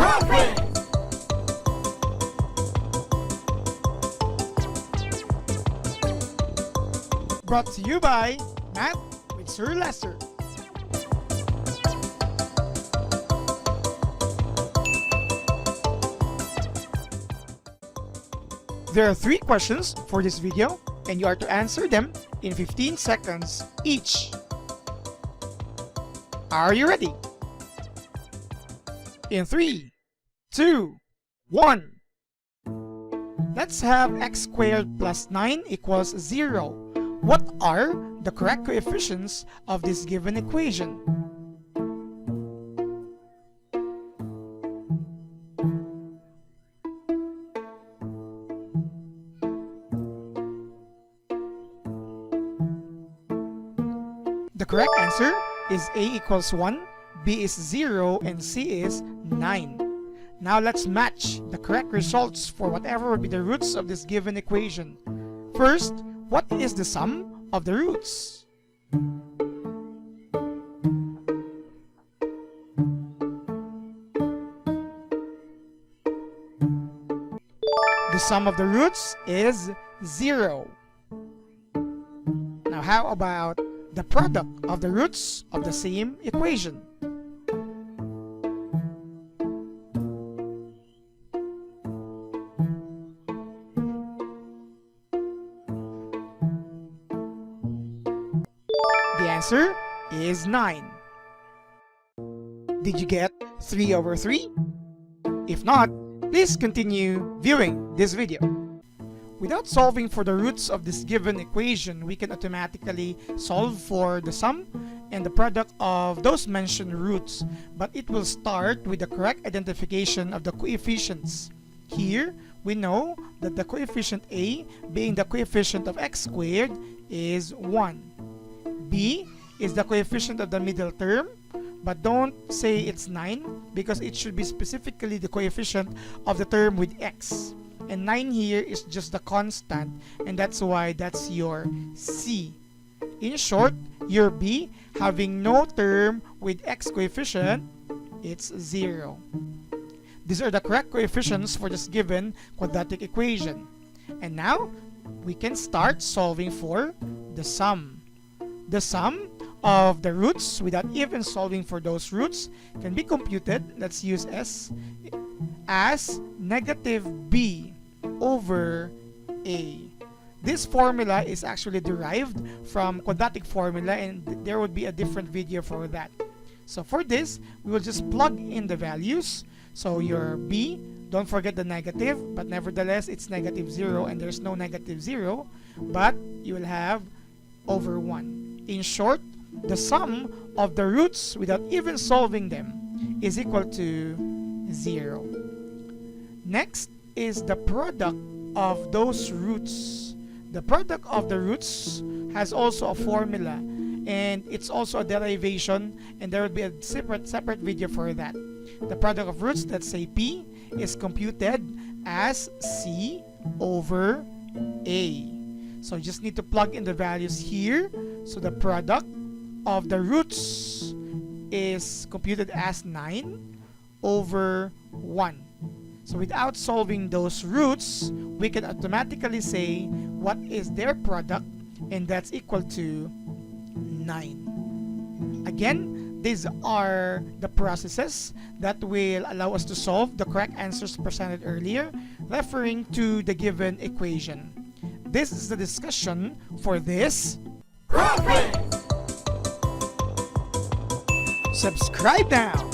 QuadQuiz! Brought to you by Math with Sir Lester. There are 3 questions for this video, and you are to answer them in 15 seconds each. Are you ready? In 3, 2, 1. Let's have x squared plus 9 equals 0. What are the correct coefficients of this given equation? The correct answer is A equals 1, B is 0, and C is 9. Now let's match the correct results for whatever would be the roots of this given equation. First, what is the sum of the roots? The sum of the roots is 0. Now how about the product of the roots of the same equation? The answer is 9. Did you get 3 over 3? If not, please continue viewing this video. Without solving for the roots of this given equation, we can automatically solve for the sum and the product of those mentioned roots, but it will start with the correct identification of the coefficients. Here, we know that the coefficient A, being the coefficient of x squared, is 1. B is the coefficient of the middle term, but don't say it's 9 because it should be specifically the coefficient of the term with x. And 9 here is just the constant, and that's why that's your C. In short, your B, having no term with x coefficient, it's 0. These are the correct coefficients for this given quadratic equation. And now, we can start solving for the sum. The sum of the roots, without even solving for those roots, can be computed, let's use S, as negative B over A. This formula is actually derived from quadratic formula, and there would be a different video for that. So for this, we will just plug in the values. So your B, don't forget the negative, but nevertheless it's negative 0 and there's no negative 0, but you will have over 1. In short, the sum of the roots without even solving them is equal to 0. Next is the product of those roots. The product of the roots has also a formula, and it's also a derivation, and there will be a separate video for that. The product of roots, let's say P, is computed as C over A. So you just need to plug in the values here. So the product of the roots is computed as 9 over 1. So without solving those roots, we can automatically say what is their product, and that's equal to 9. Again, these are the processes that will allow us to solve the correct answers presented earlier, referring to the given equation. This is the discussion for this QuadQuiz! Subscribe now!